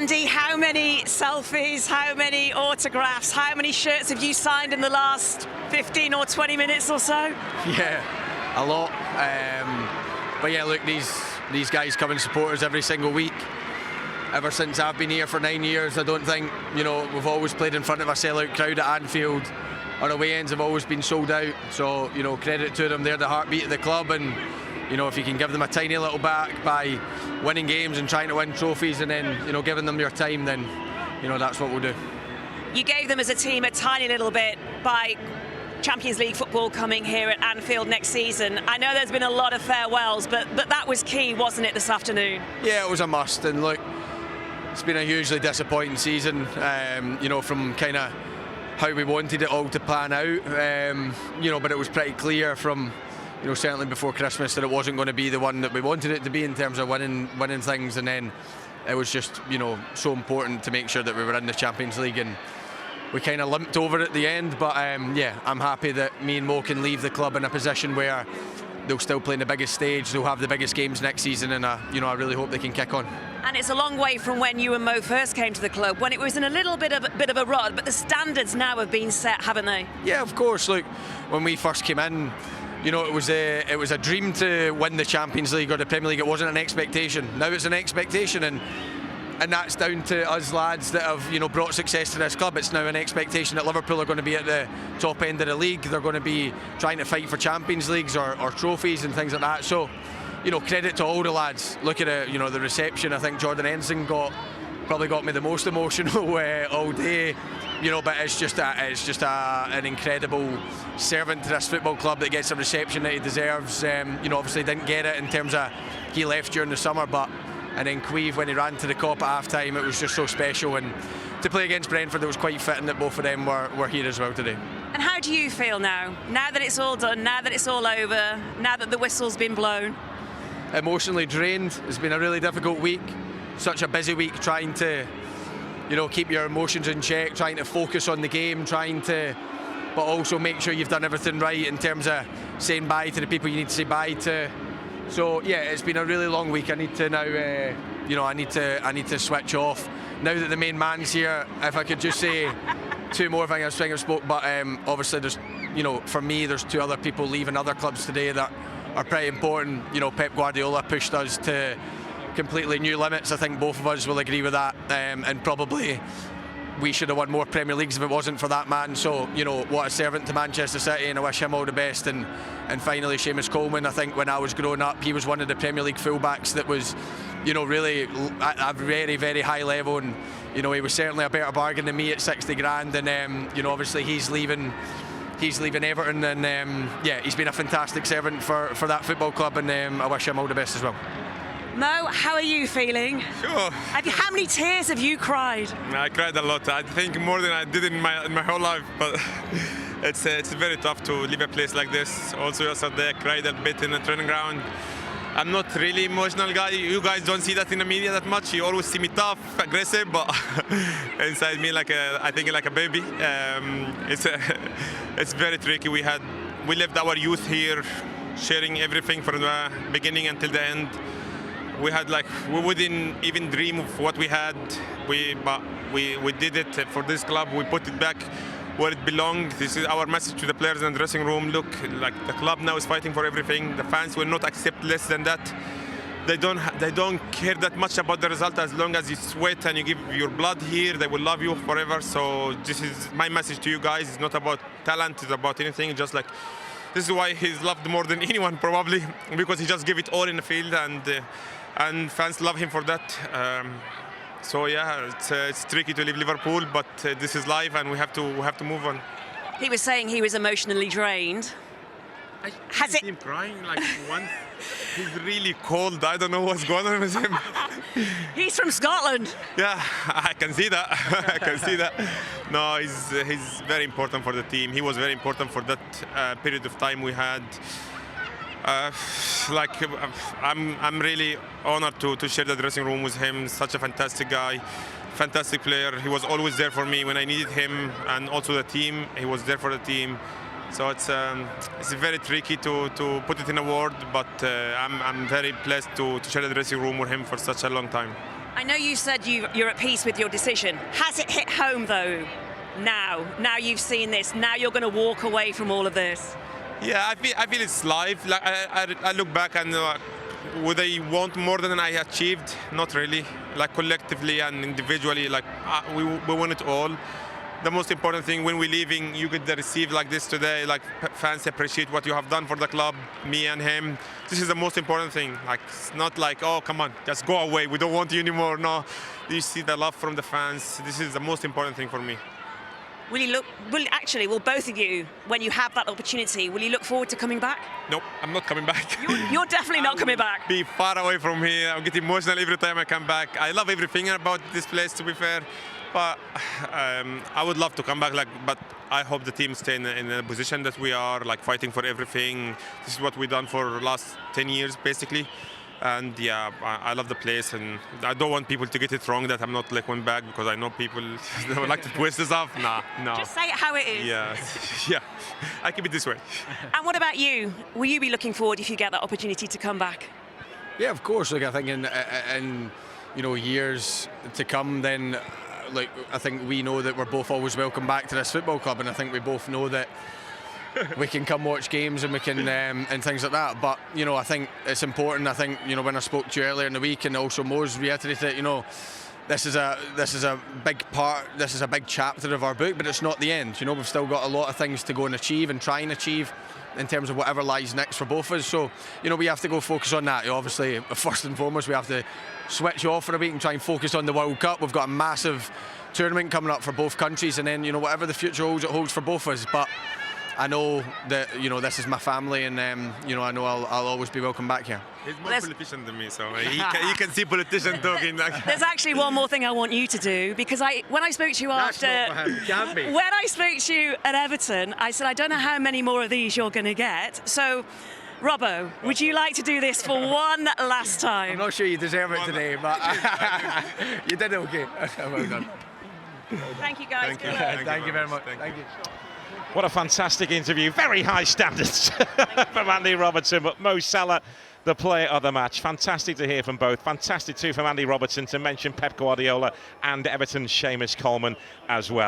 Andy, how many selfies, how many autographs, how many shirts have you signed in the last 15 or 20 minutes or so? Yeah, a lot. But yeah, look, these guys come and support us every single week. Ever since I've been here for 9 years, I don't think, we've always played in front of a sellout crowd at Anfield. Our away ends have always been sold out. So, credit to them. They're the heartbeat of the club. And, if you can give them a tiny little back by winning games and trying to win trophies and then, giving them your time, then, that's what we'll do. You gave them as a team a tiny little bit by Champions League football coming here at Anfield next season. I know there's been a lot of farewells, but that was key, wasn't it, this afternoon? Yeah, it was a must. And look, it's been a hugely disappointing season, from kind of how we wanted it all to pan out, but it was pretty clear from, certainly before Christmas that it wasn't going to be the one that we wanted it to be in terms of winning things, and then it was just, so important to make sure that we were in the Champions League, and we kind of limped over at the end, but yeah, I'm happy that me and Mo can leave the club in a position where they'll still play in the biggest stage, they'll have the biggest games next season, and I really hope they can kick on. And it's a long way from when you and Mo first came to the club, when it was in a little bit of a rut, but the standards now have been set, haven't they? Yeah, of course. Look, when we first came in, it was a dream to win the Champions League or the Premier League. It wasn't an expectation. Now it's an expectation, and that's down to us lads that have brought success to this club. It's now an expectation that Liverpool are going to be at the top end of the league. They're going to be trying to fight for Champions Leagues or trophies and things like that. So, credit to all the lads. Look at it, the reception. I think Jordan Henderson probably got me the most emotional all day. But it's just an incredible servant to this football club that gets the reception that he deserves. Obviously didn't get it in terms of he left during the summer, and then Queeve, when he ran to the Kop at half-time, it was just so special. And to play against Brentford, it was quite fitting that both of them were here as well today. And how do you feel now that it's all done, now that it's all over, now that the whistle's been blown? Emotionally drained. It's been a really difficult week. Such a busy week trying to, keep your emotions in check, trying to focus on the game, but also make sure you've done everything right in terms of saying bye to the people you need to say bye to. So yeah, it's been a really long week. I need to now, I need to switch off. Now that the main man's here, if I could just say two more things I've spoke, but obviously there's, for me, there's two other people leaving other clubs today that are pretty important. Pep Guardiola pushed us to completely new limits. I think both of us will agree with that, and probably we should have won more Premier Leagues if it wasn't for that man. So, what a servant to Manchester City, and I wish him all the best. And finally, Seamus Coleman, I think when I was growing up, he was one of the Premier League fullbacks that was, really at a very, very high level. And, he was certainly a better bargain than me at 60 grand. And, obviously he's leaving Everton. And, yeah, he's been a fantastic servant for that football club. And I wish him all the best as well. Mo, how are you feeling? Sure. How many tears have you cried? I cried a lot. I think more than I did in my whole life. But it's very tough to leave a place like this. Also, yesterday I cried a bit in the training ground. I'm not really emotional guy. You guys don't see that in the media that much. You always see me tough, aggressive, but inside me I think like a baby. It's very tricky. We lived our youth here, sharing everything from the beginning until the end. We wouldn't even dream of what we had. But we did it for this club. We put it back where it belonged. This is our message to the players in the dressing room. Look, like the club now is fighting for everything. The fans will not accept less than that. They don't care that much about the result as long as you sweat and you give your blood here. They will love you forever. So this is my message to you guys. It's not about talent. It's about anything. Just like this is why he's loved more than anyone probably, because he just gave it all in the field, and fans love him for that. So yeah, it's tricky to leave Liverpool, but this is life, and we have to move on. He was saying he was emotionally drained. Has it? Him crying like once. He's really cold. I don't know what's going on with him. He's from Scotland. Yeah, I can see that. I can see that. No, he's very important for the team. He was very important for that period of time we had. I'm really honored to share the dressing room with him. Such a fantastic guy, fantastic player. He was always there for me when I needed him, and also the team. He was there for the team. So it's very tricky to put it in a word, but I'm very blessed to share the dressing room with him for such a long time. I know you said you're at peace with your decision. Has it hit home though? Now you've seen this. Now you're going to walk away from all of this. Yeah, I feel it's life. Like I look back and would I want more than I achieved? Not really. Like collectively and individually, like we won it all. The most important thing when we're leaving, you get the receive like this today. Like fans appreciate what you have done for the club, me and him. This is the most important thing. Like it's not like, oh come on, just go away. We don't want you anymore. No, you see the love from the fans. This is the most important thing for me. Will both of you, when you have that opportunity, will you look forward to coming back? Nope, I'm not coming back. You're definitely not coming back. Be far away from here. I get emotional every time I come back. I love everything about this place, to be fair. But I would love to come back. But I hope the team stay in a position that we are, like fighting for everything. This is what we've done for the last 10 years, basically. And yeah, I love the place, and I don't want people to get it wrong that I'm not like going back, because I know people would like to twist this off. No. Just say it how it is. Yeah. I keep it this way. And what about you? Will you be looking forward if you get that opportunity to come back? Yeah, of course. Like I think in years to come, then like I think we know that we're both always welcome back to this football club, and I think we both know that we can come watch games and we can and things like that. But I think it's important. I think when I spoke to you earlier in the week, and also Mo's reiterated it, this is a big part. This is a big chapter of our book, but it's not the end. We've still got a lot of things to go and achieve and try and achieve in terms of whatever lies next for both of us. So we have to go focus on that. Obviously, first and foremost, we have to switch off for a week and try and focus on the World Cup. We've got a massive tournament coming up for both countries, and then whatever the future holds, it holds for both of us. But I know that this is my family, and I know I'll always be welcome back here. He's more politician than me, so you can see politician talking. There's actually one more thing I want you to do, because when I spoke to you That's not for him. Can't be. When I spoke to you at Everton, I said I don't know how many more of these you're going to get. So, Robbo, would you like to do this for one last time? I'm not sure you deserve it today, but you did okay. Well done. Thank you, guys. Thank you very much. Thank you. What a fantastic interview. Very high standards from Andy Robertson, but Mo Salah, the player of the match. Fantastic to hear from both. Fantastic too from Andy Robertson to mention Pep Guardiola and Everton's Seamus Coleman as well.